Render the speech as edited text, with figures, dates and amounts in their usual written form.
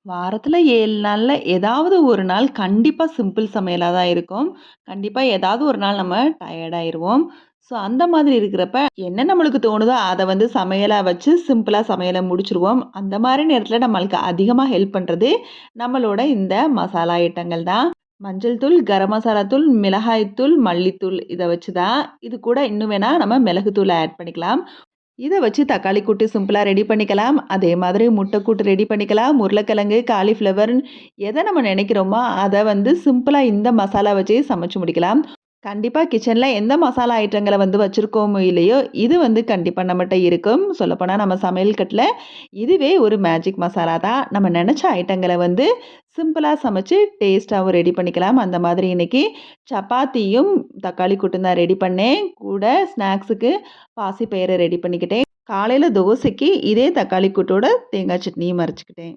வாரத்துல 7 நாள்ல ஏதாவது ஒரு நாள் கண்டிப்பா சிம்பிள் சமையலா தான் இருக்கும். கண்டிப்பா ஏதாவது ஒரு நாள் நம்ம டயர்ட் ஆயிருவோம். ஸோ அந்த மாதிரி இருக்கிறப்ப, என்ன நம்மளுக்கு தோணுதோ அத வந்து சமையலா வச்சு சிம்பிளா சமையல முடிச்சுருவோம். அந்த மாரி நேரத்துல நம்மளுக்கு அதிகமா ஹெல்ப் பண்றது, நம்மளோட இந்த மசாலா ஐட்டங்கள் தான். மஞ்சள் தூள், கரம் மசாலா தூள், மிளகாய் தூள், மல்லித்தூள் இத வச்சு தான். இது கூட இன்னும் வேணா நம்ம மிளகுத்தூள ஆட் பண்ணிக்கலாம். இத வச்சு தக்காளி கூட்டு சிம்பிளா ரெடி பண்ணிக்கலாம். அதே மாதிரி முட்டை கூட்டு ரெடி பண்ணிக்கலாம். உருளைக்கிழங்கு, காலிஃப்ளவர் எத நம்ம நினைக்கிறோமோ, அத வந்து சிம்பிளா இந்த மசாலா வச்சே சமைச்சு முடிக்கலாம். கண்டிப்பா கிச்சன்ல எந்த மசாலா ஐட்டங்கள வந்து வச்சிருக்கோமோ இல்லையோ, இது வந்து கண்டிப்பா நம்மட்ட இருக்கும். சொல்லப்போனா நம்ம சமையல் கட்டுல இதுவே ஒரு மேஜிக் மசாலா தான். நம்ம நெனச்ச ஐட்டங்கள வந்து சிம்பிளா சமைச்சு டேஸ்ட்டாவும் ரெடி பண்ணிக்கலாம். அந்த மாதிரி இன்னைக்கு சப்பாத்தியும் தக்காளி கூட்டும் தான் ரெடி பண்ணேன். கூட ஸ்நாக்ஸுக்கு பாசிப்பயிறு ரெடி பண்ணிக்கிட்டேன். காலையில தோசைக்கு இதே தக்காளி கூட்டோட தேங்காய் சட்னியும் அரைச்சுக்கிட்டேன்.